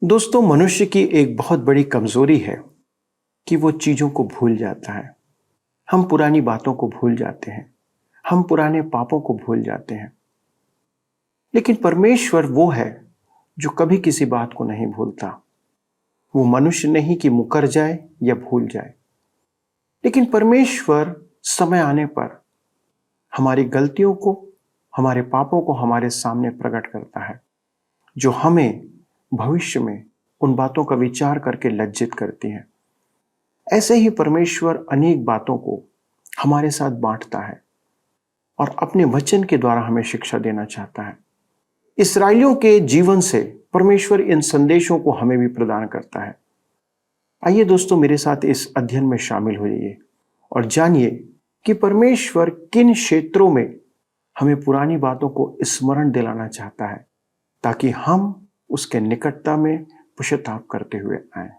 दोस्तों, मनुष्य की एक बहुत बड़ी कमजोरी है कि वो चीजों को भूल जाता है। हम पुरानी बातों को भूल जाते हैं। हम पुराने पापों को भूल जाते हैं। लेकिन परमेश्वर वो है जो कभी किसी बात को नहीं भूलता। वो मनुष्य नहीं कि मुकर जाए या भूल जाए, लेकिन परमेश्वर समय आने पर हमारी गलतियों को, हमारे पापों को हमारे सामने प्रकट करता है, जो हमें भविष्य में उन बातों का विचार करके लज्जित करती हैं। ऐसे ही परमेश्वर अनेक बातों को हमारे साथ बांटता है और अपने वचन के द्वारा हमें शिक्षा देना चाहता है। इस्राएलियों के जीवन से परमेश्वर इन संदेशों को हमें भी प्रदान करता है। आइए दोस्तों, मेरे साथ इस अध्ययन में शामिल हो जाइए और जानिए कि परमेश्वर किन क्षेत्रों में हमें पुरानी बातों को स्मरण दिलाना चाहता है, ताकि हम उसके निकटता में पश्चाताप करते हुए आए।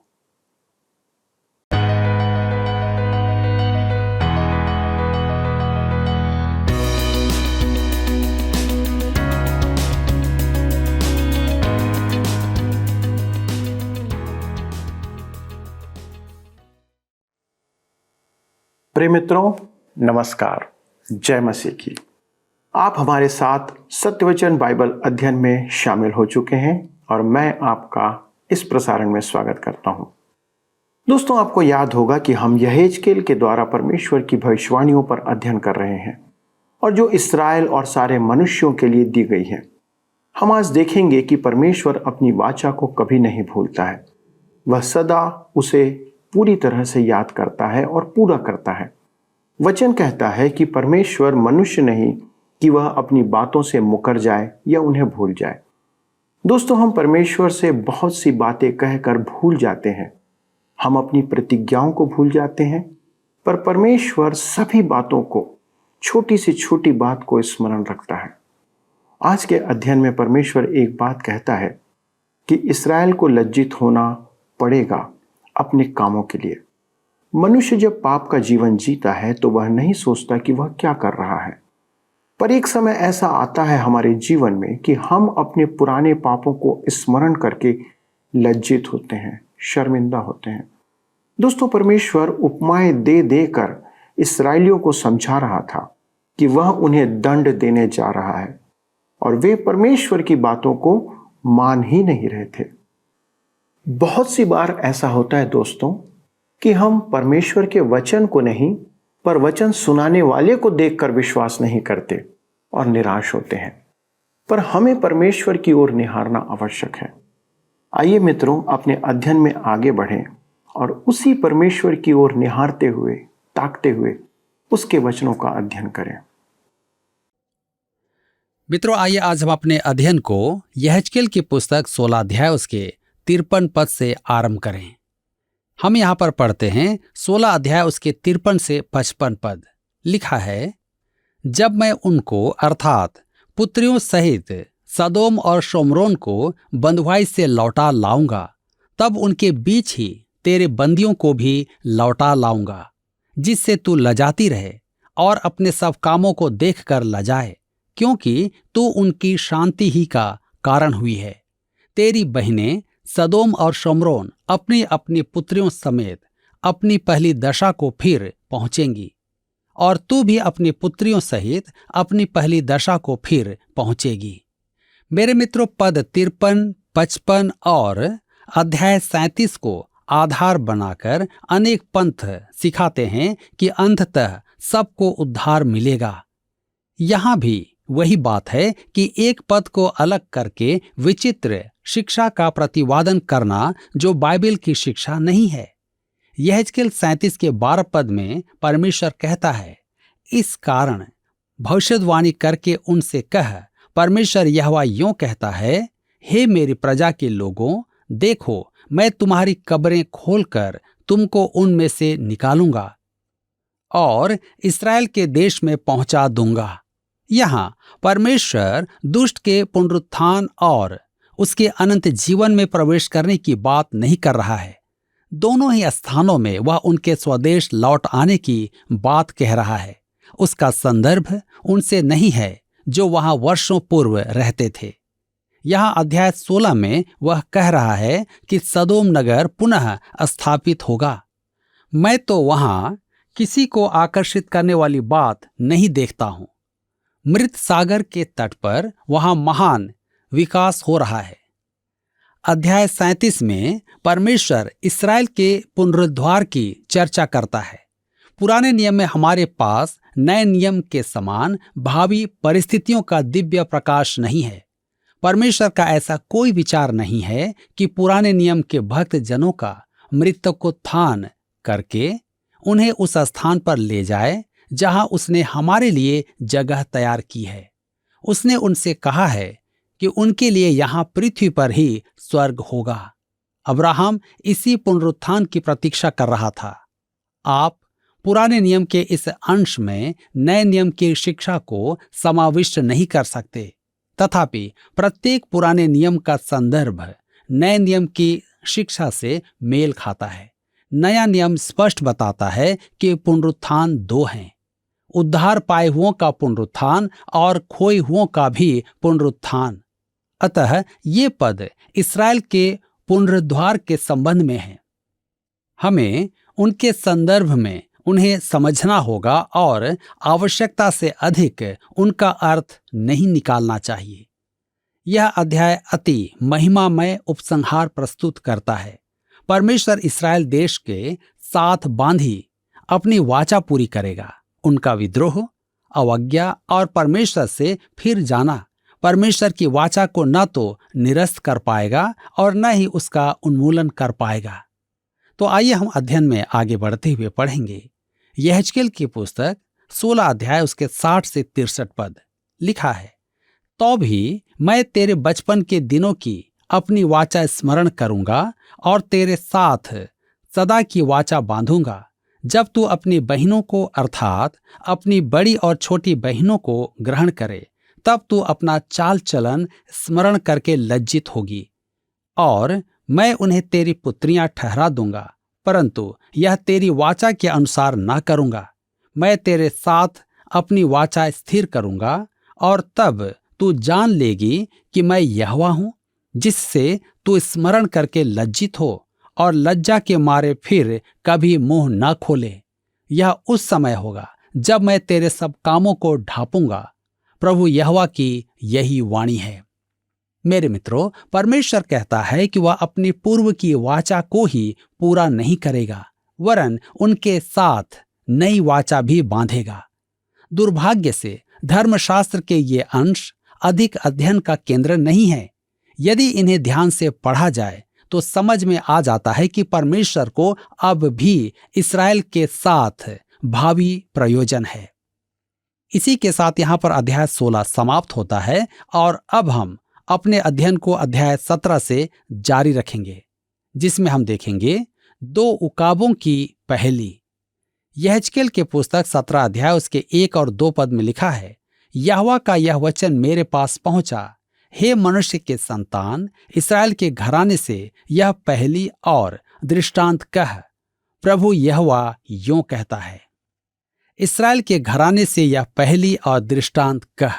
प्रिय मित्रों, नमस्कार। जय मसीह की। आप हमारे साथ सत्यवचन बाइबल अध्ययन में शामिल हो चुके हैं और मैं आपका इस प्रसारण में स्वागत करता हूं। दोस्तों, आपको याद होगा कि हम यहेजकेल के द्वारा परमेश्वर की भविष्यवाणियों पर अध्ययन कर रहे हैं और जो इस्राएल और सारे मनुष्यों के लिए दी गई है। हम आज देखेंगे कि परमेश्वर अपनी वाचा को कभी नहीं भूलता है। वह सदा उसे पूरी तरह से याद करता है और पूरा करता है। वचन कहता है कि परमेश्वर मनुष्य नहीं कि वह अपनी बातों से मुकर जाए या उन्हें भूल जाए। दोस्तों, हम परमेश्वर से बहुत सी बातें कहकर भूल जाते हैं। हम अपनी प्रतिज्ञाओं को भूल जाते हैं, पर परमेश्वर सभी बातों को, छोटी से छोटी बात को स्मरण रखता है। आज के अध्ययन में परमेश्वर एक बात कहता है कि इस्राएल को लज्जित होना पड़ेगा अपने कामों के लिए। मनुष्य जब पाप का जीवन जीता है तो वह नहीं सोचता कि वह क्या कर रहा है, पर एक समय ऐसा आता है हमारे जीवन में कि हम अपने पुराने पापों को स्मरण करके लज्जित होते हैं, शर्मिंदा होते हैं। दोस्तों, परमेश्वर उपमाएं दे देकर इस्राएलियों को समझा रहा था कि वह उन्हें दंड देने जा रहा है और वे परमेश्वर की बातों को मान ही नहीं रहे थे। बहुत सी बार ऐसा होता है दोस्तों कि हम परमेश्वर के वचन को नहीं, पर वचन सुनाने वाले को देखकर विश्वास नहीं करते और निराश होते हैं। पर हमें परमेश्वर की ओर निहारना आवश्यक है। आइए मित्रों, अपने अध्ययन में आगे बढ़ें और उसी परमेश्वर की ओर निहारते हुए, ताकते हुए उसके वचनों का अध्ययन करें। मित्रों, आइए आज हम अपने अध्ययन को यहेजकेल की पुस्तक 16 अध्याय उसके 53 पद से आरंभ करें। हम यहाँ पर पढ़ते हैं 16 अध्याय उसके 53 से 55 पद। लिखा है, जब मैं उनको अर्थात पुत्रियों सहित सदोम और शोमरोन को बंधुआई से लौटा लाऊंगा, तब उनके बीच ही तेरे बंदियों को भी लौटा लाऊंगा, जिससे तू लजाती रहे और अपने सब कामों को देखकर लजाए, क्योंकि तू उनकी शांति ही का कारण हुई है। तेरी बहनें सदोम और शोमरोन अपनी अपनी पुत्रियों समेत अपनी पहली दशा को फिर पहुंचेंगी, और तू भी अपनी पुत्रियों सहित अपनी पहली दशा को फिर पहुंचेगी। मेरे मित्रों, पद 53, 55 और अध्याय 37 को आधार बनाकर अनेक पंथ सिखाते हैं कि अंततः सबको उद्धार मिलेगा। यहां भी वही बात है कि एक पद को अलग करके विचित्र शिक्षा का प्रतिवादन करना जो बाइबल की शिक्षा नहीं है। यहेजकेल 37 के 12 पद में परमेश्वर कहता है, इस कारण भविष्यवाणी करके उनसे कह, परमेश्वर यहोवा यूं कहता है, हे मेरी प्रजा के लोगों, देखो मैं तुम्हारी कब्रें खोलकर तुमको उनमें से निकालूंगा और इस्राएल के देश में पहुंचा दूंगा। यहाँ परमेश्वर दुष्ट के पुनरुत्थान और उसके अनंत जीवन में प्रवेश करने की बात नहीं कर रहा है। दोनों ही स्थानों में वह उनके स्वदेश लौट आने की बात कह रहा है। उसका संदर्भ उनसे नहीं है जो वहां वर्षों पूर्व रहते थे। यहाँ अध्याय 16 में वह कह रहा है कि सदोम नगर पुनः स्थापित होगा। मैं तो वहां किसी को आकर्षित करने वाली बात नहीं देखता हूं। मृत सागर के तट पर वहां महान विकास हो रहा है। अध्याय 37 में परमेश्वर इस्राएल के पुनरुद्धार की चर्चा करता है। पुराने नियम में हमारे पास नए नियम के समान भावी परिस्थितियों का दिव्य प्रकाश नहीं है। परमेश्वर का ऐसा कोई विचार नहीं है कि पुराने नियम के भक्त जनों का मृत्युत्थान करके उन्हें उस स्थान पर ले जाए जहां उसने हमारे लिए जगह तैयार की है। उसने उनसे कहा है कि उनके लिए यहां पृथ्वी पर ही स्वर्ग होगा। अब्राहम इसी पुनरुत्थान की प्रतीक्षा कर रहा था। आप पुराने नियम के इस अंश में नए नियम की शिक्षा को समाविष्ट नहीं कर सकते। तथापि प्रत्येक पुराने नियम का संदर्भ नए नियम की शिक्षा से मेल खाता है। नया नियम स्पष्ट बताता है कि पुनरुत्थान दो हैं, उद्धार पाए हुओं का पुनरुत्थान और खोए हुओं का भी पुनरुत्थान। अतः ये पद इस्राएल के पुनरुद्धार के संबंध में है। हमें उनके संदर्भ में उन्हें समझना होगा और आवश्यकता से अधिक उनका अर्थ नहीं निकालना चाहिए। यह अध्याय अति महिमामय उपसंहार प्रस्तुत करता है। परमेश्वर इस्राएल देश के साथ बांधी अपनी वाचा पूरी करेगा। उनका विद्रोह, अवज्ञा और परमेश्वर से फिर जाना परमेश्वर की वाचा को न तो निरस्त कर पाएगा और न ही उसका उन्मूलन कर पाएगा। तो आइए हम अध्ययन में आगे बढ़ते हुए पढ़ेंगे। यहेजकेल की पुस्तक 16 अध्याय उसके 60 से 63 पद। लिखा है, तो भी मैं तेरे बचपन के दिनों की अपनी वाचा स्मरण करूंगा और तेरे साथ सदा की वाचा बांधूंगा। जब तू अपनी बहनों को अर्थात अपनी बड़ी और छोटी बहनों को ग्रहण करे, तब तू अपना चाल चलन स्मरण करके लज्जित होगी और मैं उन्हें तेरी पुत्रियां ठहरा दूंगा, परंतु यह तेरी वाचा के अनुसार ना करूंगा। मैं तेरे साथ अपनी वाचा स्थिर करूंगा और तब तू जान लेगी कि मैं यहोवा हूं, जिससे तू स्मरण करके लज्जित हो और लज्जा के मारे फिर कभी मुंह न खोले। यह उस समय होगा जब मैं तेरे सब कामों को ढांपूंगा। प्रभु यहोवा की यही वाणी है। मेरे मित्रों, परमेश्वर कहता है कि वह अपनी पूर्व की वाचा को ही पूरा नहीं करेगा, वरन उनके साथ नई वाचा भी बांधेगा। दुर्भाग्य से धर्मशास्त्र के ये अंश अधिक अध्ययन का केंद्र नहीं है। यदि इन्हें ध्यान से पढ़ा जाए तो समझ में आ जाता है कि परमेश्वर को अब भी इस्राएल के साथ भावी प्रयोजन है। इसी के साथ यहाँ पर अध्याय 16 समाप्त होता है और अब हम अपने अध्ययन को अध्याय 17 से जारी रखेंगे, जिसमें हम देखेंगे 2 उकाबों की पहेली। यहेजकेल के पुस्तक 17 अध्याय उसके 1 और 2 पद में लिखा है, यहोवा का यह वचन मेरे पास पहुंचा, हे मनुष्य के संतान, इस्राएल के घराने से यह पहेली और दृष्टांत कह। प्रभु यहोवा यों कहता है, इस्राएल के घराने से यह पहेली और दृष्टांत कह,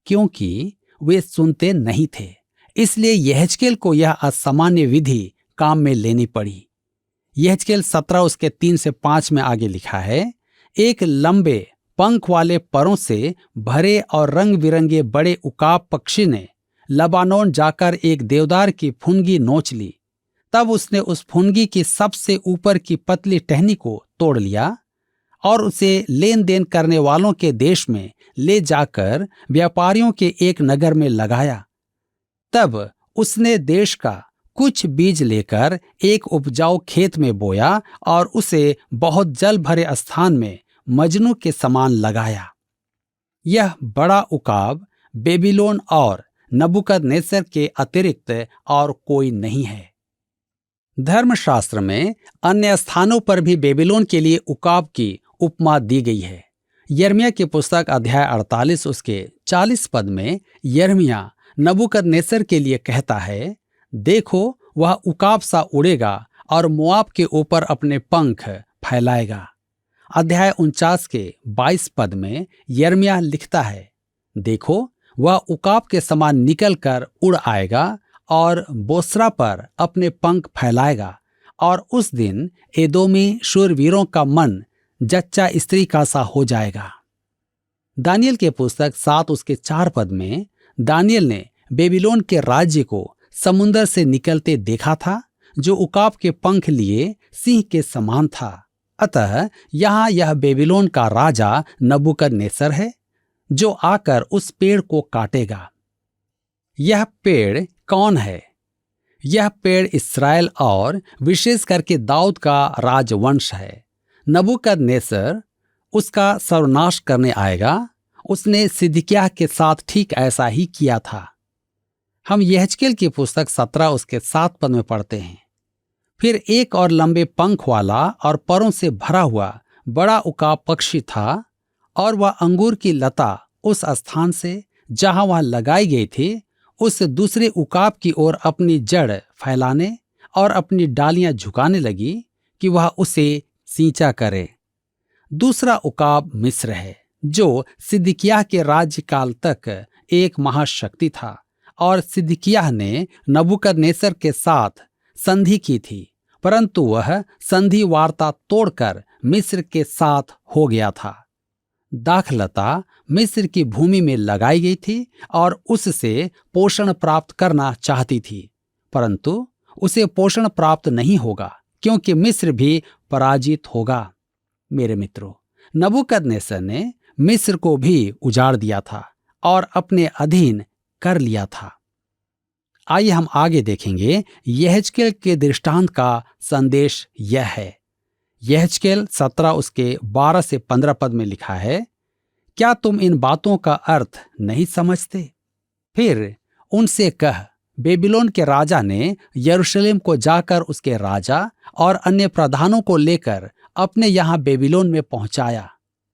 क्योंकि वे सुनते नहीं थे, इसलिए यहेजकेल को यह असामान्य विधि काम में लेनी पड़ी। यहेजकेल 17 उसके 3 से 5 में आगे लिखा है, एक लंबे पंख वाले परों से भरे और रंग बिरंगे बड़े उकाब पक्षी ने लबानोन जाकर एक देवदार की फुनगी नोच ली। तब उसने उस फुनगी की सबसे ऊपर की पतली टहनी को तोड़ लिया और उसे लेन देन करने वालों के देश में ले जाकर व्यापारियों के एक नगर में लगाया। तब उसने देश का कुछ बीज लेकर एक उपजाऊ खेत में बोया और उसे बहुत जल भरे स्थान में मजनू के समान लगाया। यह बड़ा उकाब बेबीलोन और नबूकदनेस्सर के अतिरिक्त और कोई नहीं है। धर्मशास्त्र में अन्य स्थानों पर भी बेबीलोन के लिए उकाब की उपमा दी गई है। यिर्मयाह की पुस्तक अध्याय 48 उसके 40 पद में यिर्मयाह नबूकदनेस्सर के लिए कहता है, देखो वह उकाब सा उड़ेगा और मोआब के ऊपर अपने पंख फैलाएगा। अध्याय 49 के 22 पद में यिर्मयाह लिखता है, देखो वह उकाब के समान निकलकर उड़ आएगा और बोस्रा पर अपने पंख फैलाएगा, और उस दिन एदोमी शूरवीरों का मन जच्चा स्त्री का सा हो जाएगा। दानियल के पुस्तक 7 उसके 4 पद में दानियल ने बेबीलोन के राज्य को समुंदर से निकलते देखा था, जो उकाब के पंख लिए सिंह के समान था। अतः यहाँ यह बेबीलोन का राजा नबूकदनेस्सर है, जो आकर उस पेड़ को काटेगा। यह पेड़ कौन है? यह पेड़ इस्राएल और विशेष करके दाऊद का राजवंश है। नबूकदनेस्सर उसका सर्वनाश करने आएगा। उसने सिदकिय्याह के साथ ठीक ऐसा ही किया था। हम यहेजकेल की पुस्तक 17 उसके 7 पद में पढ़ते हैं, फिर एक और लंबे पंख वाला और परों से भरा हुआ बड़ा उकाब पक्षी था, और वह अंगूर की लता उस स्थान से जहां वह लगाई गई थी उस दूसरे उकाब की ओर अपनी जड़ फैलाने और अपनी डालियां झुकाने लगी कि वह उसे सींचा करे। दूसरा उकाब मिस्र है, जो सिदकिय्याह के राज्यकाल तक एक महाशक्ति था, और सिदकिय्याह ने नबूकदनेस्सर के साथ संधि की थी, परंतु वह संधि वार्ता तोड़कर मिस्र के साथ हो गया था। दाखलता मिस्र की भूमि में लगाई गई थी और उससे पोषण प्राप्त करना चाहती थी, परंतु उसे पोषण प्राप्त नहीं होगा, क्योंकि मिस्र भी पराजित होगा। मेरे मित्रों, नबूकदनेस्सर ने मिस्र को भी उजाड़ दिया था और अपने अधीन कर लिया था। आइए हम आगे देखेंगे। यहेजकेल के दृष्टांत का संदेश यह है। यहेजकेल 17 उसके 12 से 15 पद में लिखा है, क्या तुम इन बातों का अर्थ नहीं समझते? फिर उनसे कह, बेबीलोन के राजा ने यरूशलेम को जाकर उसके राजा और अन्य प्रधानों को लेकर अपने यहाँ बेबीलोन में पहुंचाया।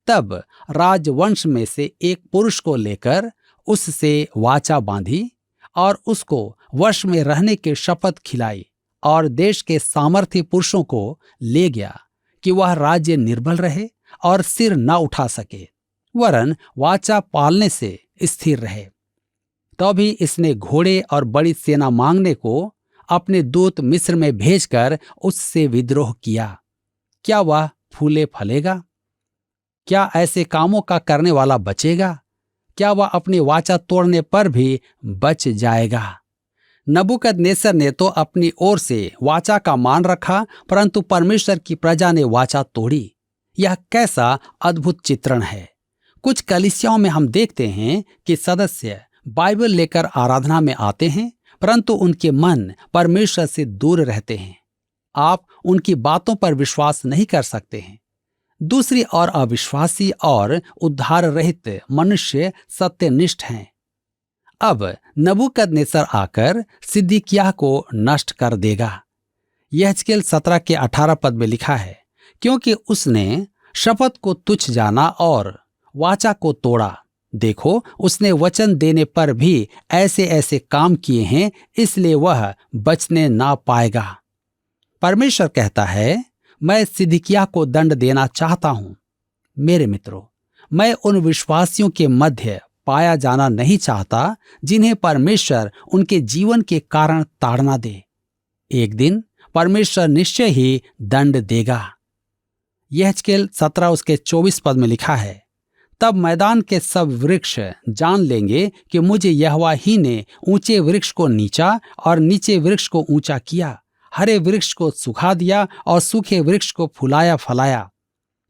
तब राजवंश में से एक पुरुष को लेकर उससे वाचा बांधी और उसको वश में रहने की शपथ खिलाई, और देश के सामर्थी पुरुषों को ले गया कि वह राज्य निर्बल रहे और सिर न उठा सके, वरन वाचा पालने से स्थिर रहे। तो भी इसने घोड़े और बड़ी सेना मांगने को अपने दूत मिस्र में भेजकर उससे विद्रोह किया। क्या वह फूले फलेगा? क्या ऐसे कामों का करने वाला बचेगा? क्या वह अपनी वाचा तोड़ने पर भी बच जाएगा? नबूकदनेस्सर ने तो अपनी ओर से वाचा का मान रखा, परंतु परमेश्वर की प्रजा ने वाचा तोड़ी। यह कैसा अद्भुत चित्रण है। कुछ कलीसियाओं में हम देखते हैं कि सदस्य बाइबल लेकर आराधना में आते हैं, परंतु उनके मन परमेश्वर से दूर रहते हैं। आप उनकी बातों पर विश्वास नहीं कर सकते हैं। दूसरी ओर अविश्वासी और उद्धार रहित मनुष्य सत्यनिष्ठ हैं। अब नबूकदनेस्सर आकर सिदकिय्याह को नष्ट कर देगा। यहेजकेल 17 के 18 पद में लिखा है, क्योंकि उसने शपथ को तुच्छ जाना और वाचा को तोड़ा। देखो, उसने वचन देने पर भी ऐसे ऐसे काम किए हैं, इसलिए वह बचने ना पाएगा। परमेश्वर कहता है, मैं सिदकिय्याह को दंड देना चाहता हूं। मेरे मित्रों, मैं उन विश्वासियों के मध्य पाया जाना नहीं चाहता जिन्हें परमेश्वर उनके जीवन के कारण ताड़ना दे। एक दिन परमेश्वर निश्चय ही दंड देगा। यहेजकेल 17 उसके 24 पद में लिखा है, तब मैदान के सब वृक्ष जान लेंगे कि मुझे यहोवा ही ने ऊंचे वृक्ष को नीचा और नीचे वृक्ष को ऊंचा किया, हरे वृक्ष को सुखा दिया और सूखे वृक्ष को फुलाया फलाया।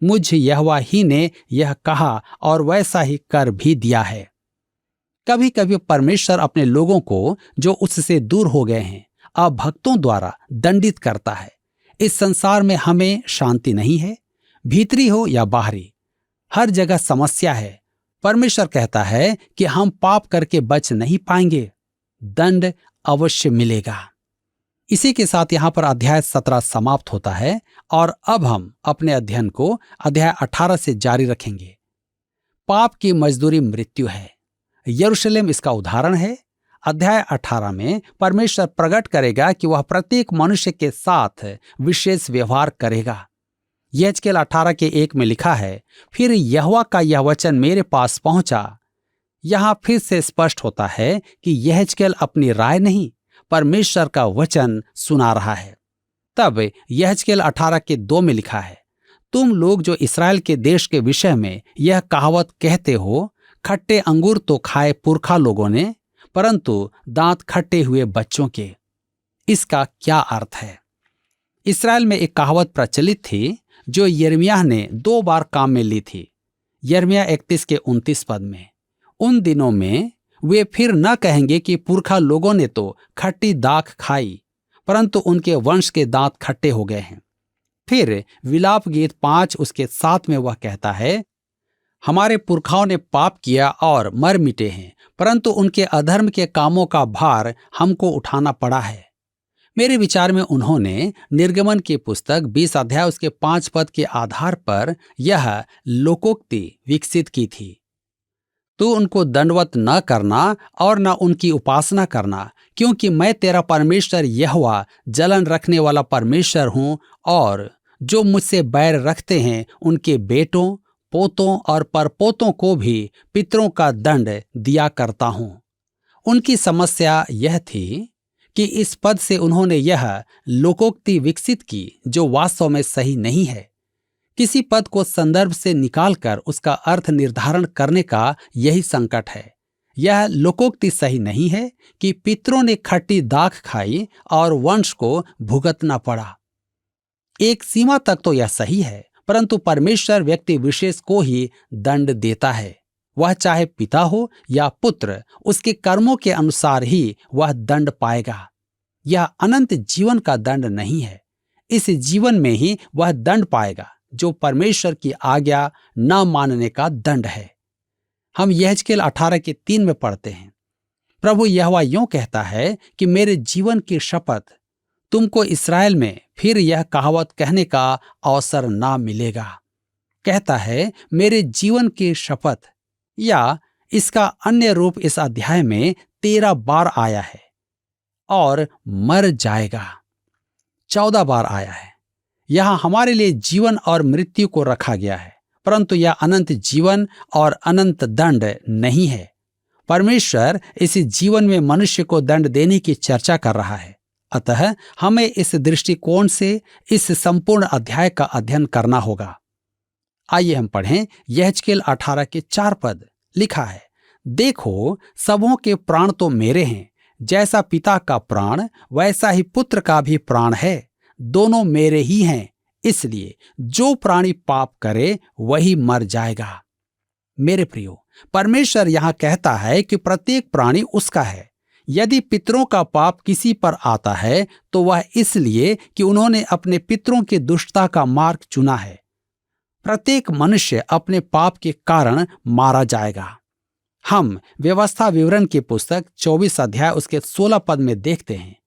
मुझ यहोवा ही ने यह कहा और वैसा ही कर भी दिया है। कभी कभी परमेश्वर अपने लोगों को जो उससे दूर हो गए हैं अभक्तों द्वारा दंडित करता है। इस संसार में हमें शांति नहीं है, भीतरी हो या बाहरी, हर जगह समस्या है। परमेश्वर कहता है कि हम पाप करके बच नहीं पाएंगे, दंड अवश्य मिलेगा। इसी के साथ यहाँ पर अध्याय 17 समाप्त होता है और अब हम अपने अध्ययन को अध्याय 18 से जारी रखेंगे। पाप की मजदूरी मृत्यु है। यरूशलेम इसका उदाहरण है। अध्याय 18 में परमेश्वर प्रकट करेगा कि वह प्रत्येक मनुष्य के साथ विशेष व्यवहार करेगा। यहेजकेल 18 के 1 में लिखा है, फिर यहोवा का यह वचन मेरे पास पहुंचा यहाँ फिर से स्पष्ट होता है कि यहेजकेल अपनी राय नहीं, परमेश्वर का वचन सुना रहा है। तब यहेजकेल 18:2 में लिखा है, तुम लोग जो इसराइल के देश के विषय में यह कहावत कहते हो, खट्टे अंगूर तो खाए पुरखा लोगों ने, परंतु दांत खट्टे हुए बच्चों के। इसका क्या अर्थ है? इसराइल में एक कहावत प्रचलित थी जो यिर्मयाह ने 2 बार काम में ली थी। यिर्मयाह 31:29 में, उन दिनों में वे फिर न कहेंगे कि पुरखा लोगों ने तो खट्टी दाख खाई, परंतु उनके वंश के दांत खट्टे हो गए हैं। फिर विलाप गीत 5:7 में वह कहता है, हमारे पुरखाओं ने पाप किया और मर मिटे हैं, परंतु उनके अधर्म के कामों का भार हमको उठाना पड़ा है। मेरे विचार में उन्होंने निर्गमन की पुस्तक 20:5 के आधार पर यह लोकोक्ति विकसित की थी, तू उनको दंडवत न करना और न उनकी उपासना करना, क्योंकि मैं तेरा परमेश्वर यहोवा जलन रखने वाला परमेश्वर हूं, और जो मुझसे बैर रखते हैं उनके बेटों, पोतों और परपोतों को भी पितरों का दंड दिया करता हूं। उनकी समस्या यह थी कि इस पद से उन्होंने यह लोकोक्ति विकसित की जो वास्तव में सही नहीं है। किसी पद को संदर्भ से निकालकर उसका अर्थ निर्धारण करने का यही संकट है। यह लोकोक्ति सही नहीं है कि पितरों ने खट्टी दाख खाई और वंश को भुगतना पड़ा। एक सीमा तक तो यह सही है, परंतु परमेश्वर व्यक्ति विशेष को ही दंड देता है। वह चाहे पिता हो या पुत्र, उसके कर्मों के अनुसार ही वह दंड पाएगा। यह अनंत जीवन का दंड नहीं है, इस जीवन में ही वह दंड पाएगा जो परमेश्वर की आज्ञा न मानने का दंड है। हम यहेजकेल 18:3 में पढ़ते हैं, प्रभु यहोवा यूं कहता है कि मेरे जीवन की शपथ, तुमको इसराइल में फिर यह कहावत कहने का अवसर ना मिलेगा। कहता है मेरे जीवन की शपथ, या इसका अन्य रूप इस अध्याय में 13 बार आया है, और मर जाएगा 14 बार आया है। यहां हमारे लिए जीवन और मृत्यु को रखा गया है, परंतु यह अनंत जीवन और अनंत दंड नहीं है। परमेश्वर इस जीवन में मनुष्य को दंड देने की चर्चा कर रहा है। अतः हमें इस दृष्टिकोण से इस संपूर्ण अध्याय का अध्ययन करना होगा। आइए हम पढ़ें यहेजकेल 18:4। लिखा है, देखो सबों के प्राण तो मेरे हैं, जैसा पिता का प्राण वैसा ही पुत्र का भी प्राण है, दोनों मेरे ही हैं। इसलिए जो प्राणी पाप करे वही मर जाएगा। मेरे प्रियो, परमेश्वर यहां कहता है कि प्रत्येक प्राणी उसका है। यदि पितरों का पाप किसी पर आता है तो वह इसलिए कि उन्होंने अपने पितरों की दुष्टता का मार्ग चुना है। प्रत्येक मनुष्य अपने पाप के कारण मारा जाएगा। हम व्यवस्था विवरण की पुस्तक 24:16 में देखते हैं,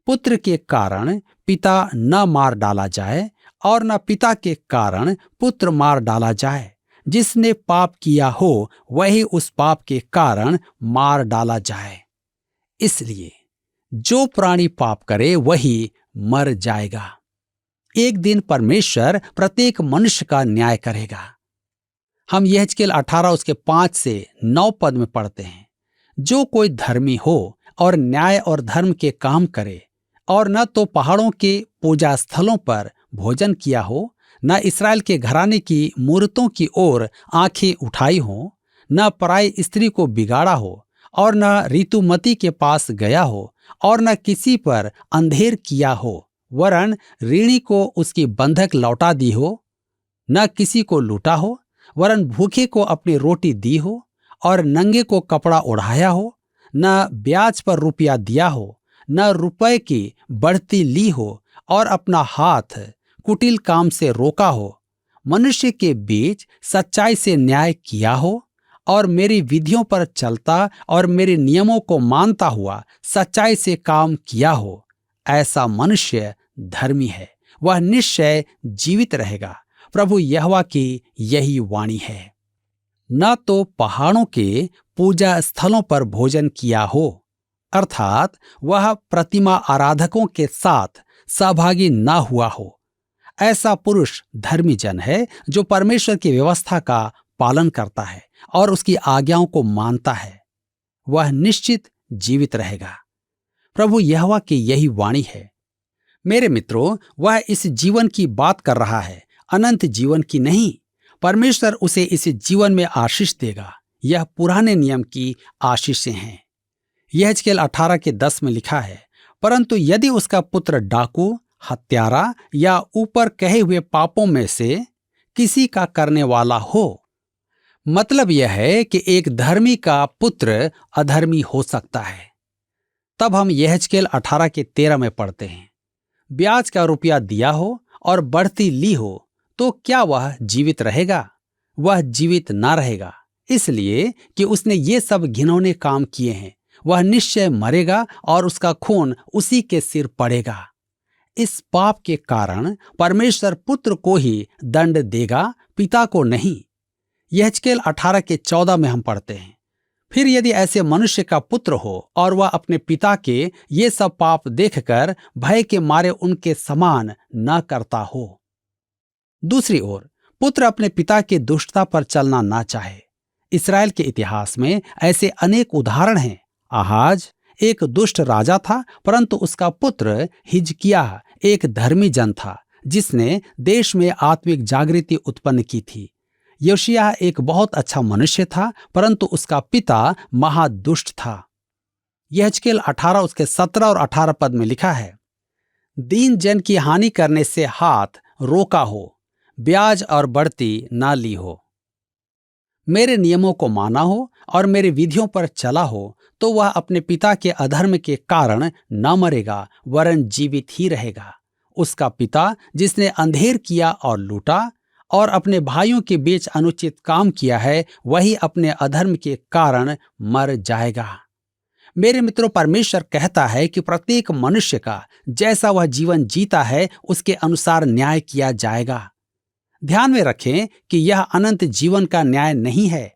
पुत्र के कारण पिता न मार डाला जाए और न पिता के कारण पुत्र मार डाला जाए। जिसने पाप किया हो वही उस पाप के कारण मार डाला जाए। इसलिए जो प्राणी पाप करे वही मर जाएगा। एक दिन परमेश्वर प्रत्येक मनुष्य का न्याय करेगा। हम यहेजकेल 18:5-9 में पढ़ते हैं, जो कोई धर्मी हो और न्याय और धर्म के काम करे, और न तो पहाड़ों के पूजा स्थलों पर भोजन किया हो, न इसराइल के घराने की मूर्तों की ओर आंखें उठाई हो, न पराई स्त्री को बिगाड़ा हो, और न ऋतुमती के पास गया हो, और न किसी पर अंधेर किया हो, वरन ऋणी को उसकी बंधक लौटा दी हो, न किसी को लूटा हो, वरन भूखे को अपनी रोटी दी हो, और नंगे को कपड़ा ओढ़ाया हो, न ब्याज पर रुपया दिया हो, न रुपए की बढ़ती ली हो, और अपना हाथ कुटिल काम से रोका हो, मनुष्य के बीच सच्चाई से न्याय किया हो, और मेरी विधियों पर चलता और मेरे नियमों को मानता हुआ सच्चाई से काम किया हो, ऐसा मनुष्य धर्मी है, वह निश्चय जीवित रहेगा। प्रभु यहोवा की यही वाणी है। न तो पहाड़ों के पूजा स्थलों पर भोजन किया हो, अर्थात वह प्रतिमा आराधकों के साथ सहभागी न हुआ हो। ऐसा पुरुष धर्मी जन है जो परमेश्वर की व्यवस्था का पालन करता है और उसकी आज्ञाओं को मानता है, वह निश्चित जीवित रहेगा। प्रभु यहोवा की यही वाणी है। मेरे मित्रों, वह इस जीवन की बात कर रहा है, अनंत जीवन की नहीं। परमेश्वर उसे इस जीवन में आशीष देगा। यह पुराने नियम की आशीषें हैं। यहेजकेल 18:10 में लिखा है, परंतु यदि उसका पुत्र डाकू, हत्यारा या ऊपर कहे हुए पापों में से किसी का करने वाला हो, मतलब यह है कि एक धर्मी का पुत्र अधर्मी हो सकता है। तब हम यहेजकेल 18:13 में पढ़ते हैं, ब्याज का रुपया दिया हो और बढ़ती ली हो तो क्या वह जीवित रहेगा? वह जीवित ना रहेगा, इसलिए कि उसने ये सब घिनौने काम किए हैं। वह निश्चय मरेगा और उसका खून उसी के सिर पड़ेगा। इस पाप के कारण परमेश्वर पुत्र को ही दंड देगा, पिता को नहीं। यहेजकेल 18:14 में हम पढ़ते हैं, फिर यदि ऐसे मनुष्य का पुत्र हो और वह अपने पिता के ये सब पाप देखकर भय के मारे उनके समान न करता हो। दूसरी ओर पुत्र अपने पिता की दुष्टता पर चलना ना चाहे। इस्राएल के इतिहास में ऐसे अनेक उदाहरण हैं। आहाज एक दुष्ट राजा था, परंतु उसका पुत्र हिजकिय्याह एक धर्मी जन था जिसने देश में आत्मिक जागृति उत्पन्न की थी। योशिय्याह एक बहुत अच्छा मनुष्य था, परंतु उसका पिता महादुष्ट था। यहेजकेल 18 उसके 17 और 18 पद में लिखा है, दीन जन की हानि करने से हाथ रोका हो, ब्याज और बढ़ती ना ली हो, मेरे नियमों को माना हो और मेरे विधियों पर चला हो, तो वह अपने पिता के अधर्म के कारण न मरेगा वरन जीवित ही रहेगा। उसका पिता जिसने अंधेर किया और लूटा और अपने भाइयों के बीच अनुचित काम किया है, वही अपने अधर्म के कारण मर जाएगा। मेरे मित्रों, परमेश्वर कहता है कि प्रत्येक मनुष्य का जैसा वह जीवन जीता है उसके अनुसार न्याय किया जाएगा। ध्यान में रखें कि यह अनंत जीवन का न्याय नहीं है।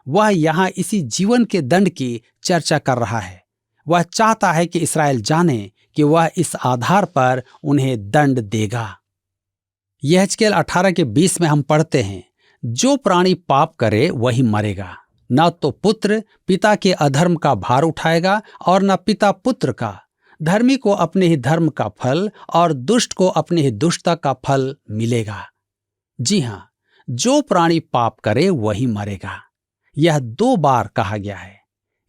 वह यहाँ इसी जीवन के दंड की चर्चा कर रहा है। वह चाहता है कि इस्राएल जाने कि वह इस आधार पर उन्हें दंड देगा। यहेजकेल 18:20 में हम पढ़ते हैं, जो प्राणी पाप करे वही मरेगा। न तो पुत्र पिता के अधर्म का भार उठाएगा और न पिता पुत्र का। धर्मी को अपने ही धर्म का फल और दुष्ट को अपने ही दुष्टता का फल मिलेगा। जी हाँ, जो प्राणी पाप करे वही मरेगा। यह 2 बार कहा गया है,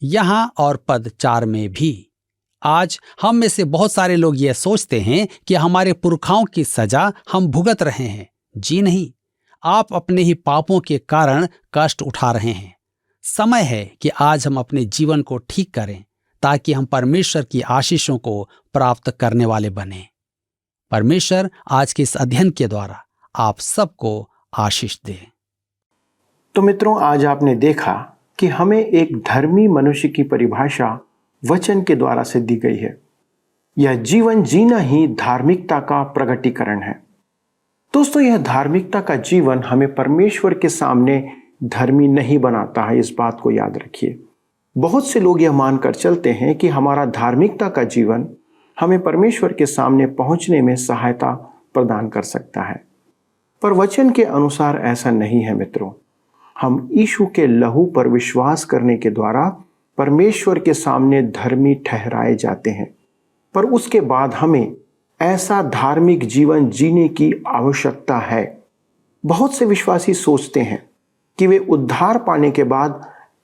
यहां और पद 4 में भी। आज हम में से बहुत सारे लोग यह सोचते हैं कि हमारे पुरखाओं की सजा हम भुगत रहे हैं। जी नहीं, आप अपने ही पापों के कारण कष्ट उठा रहे हैं। समय है कि आज हम अपने जीवन को ठीक करें ताकि हम परमेश्वर की आशीषों को प्राप्त करने वाले बने। परमेश्वर आज के इस अध्ययन के द्वारा आप सबको आशीष दे। तो मित्रों, आज आपने देखा कि हमें एक धर्मी मनुष्य की परिभाषा वचन के द्वारा से दी गई है। यह जीवन जीना ही धार्मिकता का प्रगटीकरण है। दोस्तों, यह धार्मिकता का जीवन हमें परमेश्वर के सामने धर्मी नहीं बनाता है, इस बात को याद रखिए। बहुत से लोग यह मानकर चलते हैं कि हमारा धार्मिकता का जीवन हमें परमेश्वर के सामने पहुंचने में सहायता प्रदान कर सकता है, पर वचन के अनुसार ऐसा नहीं है मित्रों। हम यीशु के लहू पर विश्वास करने के द्वारा परमेश्वर के सामने धर्मी ठहराए जाते हैं, पर उसके बाद हमें ऐसा धार्मिक जीवन जीने की आवश्यकता है। बहुत से विश्वासी सोचते हैं कि वे उद्धार पाने के बाद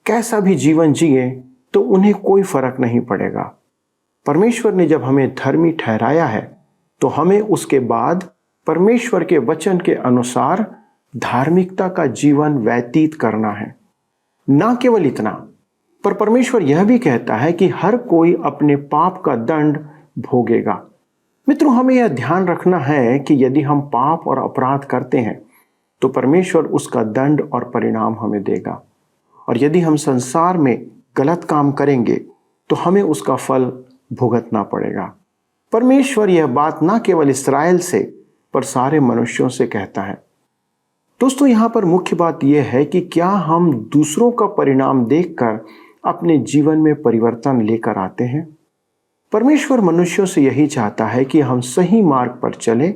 कैसा भी जीवन जिए तो उन्हें कोई फर्क नहीं पड़ेगा। परमेश्वर ने जब हमें धर्मी ठहराया है तो हमें उसके बाद परमेश्वर के वचन के अनुसार धार्मिकता का जीवन व्यतीत करना है। ना केवल इतना, पर परमेश्वर यह भी कहता है कि हर कोई अपने पाप का दंड भोगेगा। मित्रों, हमें यह ध्यान रखना है कि यदि हम पाप और अपराध करते हैं तो परमेश्वर उसका दंड और परिणाम हमें देगा, और यदि हम संसार में गलत काम करेंगे तो हमें उसका फल भुगतना पड़ेगा। परमेश्वर यह बात ना केवल इस्राएल से पर सारे मनुष्यों से कहता है। दोस्तों, यहाँ पर मुख्य बात यह है कि क्या हम दूसरों का परिणाम देखकर अपने जीवन में परिवर्तन लेकर आते हैं। परमेश्वर मनुष्यों से यही चाहता है कि हम सही मार्ग पर चलें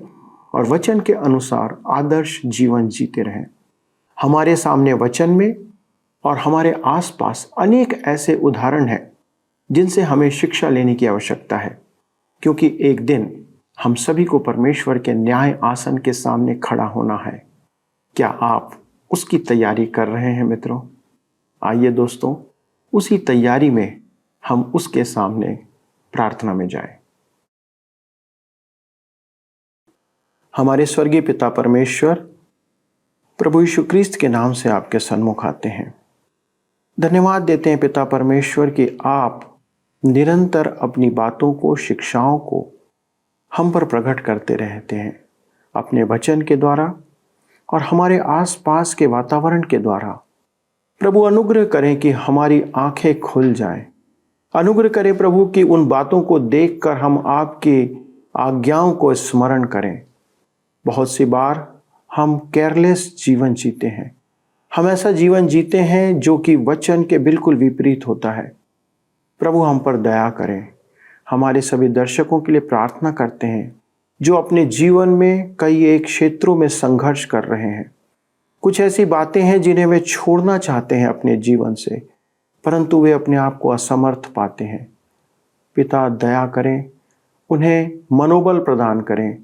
और वचन के अनुसार आदर्श जीवन जीते रहें। हमारे सामने वचन में और हमारे आसपास अनेक ऐसे उदाहरण हैं जिनसे हमें शिक्षा लेने की आवश्यकता है, क्योंकि एक दिन हम सभी को परमेश्वर के न्याय आसन के सामने खड़ा होना है। क्या आप उसकी तैयारी कर रहे हैं मित्रों? आइए दोस्तों, उसी तैयारी में हम उसके सामने प्रार्थना में जाएं। हमारे स्वर्गीय पिता परमेश्वर, प्रभु यीशु क्रिस्त के नाम से आपके सन्मुख आते हैं। धन्यवाद देते हैं पिता परमेश्वर कि आप निरंतर अपनी बातों को, शिक्षाओं को हम पर प्रकट करते रहते हैं, अपने वचन के द्वारा और हमारे आसपास के वातावरण के द्वारा। प्रभु अनुग्रह करें कि हमारी आंखें खुल जाएं। अनुग्रह करें प्रभु कि उन बातों को देखकर हम आपकी आज्ञाओं को स्मरण करें। बहुत सी बार हम केयरलेस जीवन जीते हैं, हम ऐसा जीवन जीते हैं जो कि वचन के बिल्कुल विपरीत होता है। प्रभु हम पर दया करें। हमारे सभी दर्शकों के लिए प्रार्थना करते हैं जो अपने जीवन में कई एक क्षेत्रों में संघर्ष कर रहे हैं। कुछ ऐसी बातें हैं जिन्हें वे छोड़ना चाहते हैं अपने जीवन से, परंतु वे अपने आप को असमर्थ पाते हैं। पिता दया करें, उन्हें मनोबल प्रदान करें,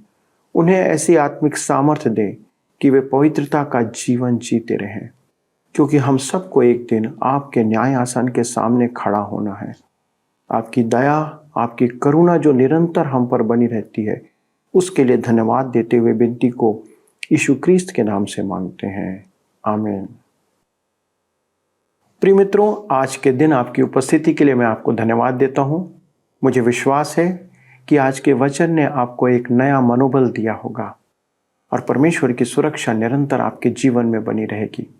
उन्हें ऐसी आत्मिक सामर्थ्य दें कि वे पवित्रता का जीवन जीते रहें, क्योंकि हम सबको एक दिन आपके न्याय आसन के सामने खड़ा होना है। आपकी दया, आपकी करुणा जो निरंतर हम पर बनी रहती है, उसके लिए धन्यवाद देते हुए विनती को यीशु क्रिस्त के नाम से मांगते हैं, आमीन। प्रिय मित्रों, आज के दिन आपकी उपस्थिति के लिए मैं आपको धन्यवाद देता हूं। मुझे विश्वास है कि आज के वचन ने आपको एक नया मनोबल दिया होगा और परमेश्वर की सुरक्षा निरंतर आपके जीवन में बनी रहेगी।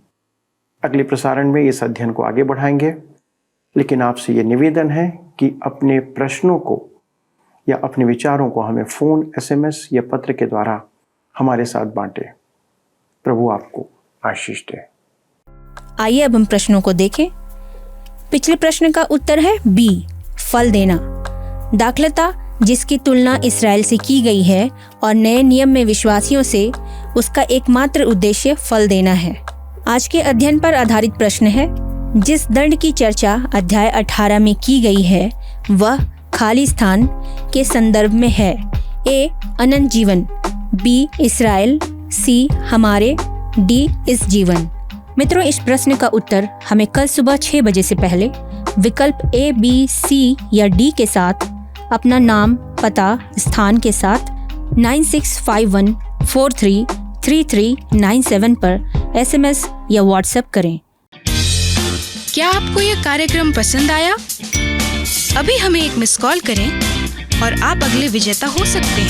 अगले प्रसारण में इस अध्ययन को आगे बढ़ाएंगे, लेकिन आपसे ये निवेदन है कि अपने प्रश्नों को या अपने विचारों को हमें फ़ोन, SMS या पत्र के द्वारा हमारे साथ बांटें। प्रभु आपको आशीष दे। आइए अब हम प्रश्नों को देखें। पिछले प्रश्न का उत्तर है बी, फल देना। दाखलता जिसकी तुलना इस्राएल से की गई है और नए नियम में विश्वासियों से, उसका एकमात्र उद्देश्य फल देना है। आज के अध्ययन पर आधारित प्रश्न है, जिस दंड की चर्चा अध्याय 18 में की गई है वह खाली स्थान के संदर्भ में है। ए, अनंत जीवन, बी, इस्राएल, सी, हमारे, डी, इस जीवन। मित्रों, इस प्रश्न का उत्तर हमें कल सुबह 6 बजे से पहले विकल्प A, B, C या D के साथ अपना नाम, पता, स्थान के साथ 9651433397 पर SMS या WhatsApp करें। क्या आपको यह कार्यक्रम पसंद आया? अभी हमें एक मिस कॉल करें और आप अगले विजेता हो सकते हैं।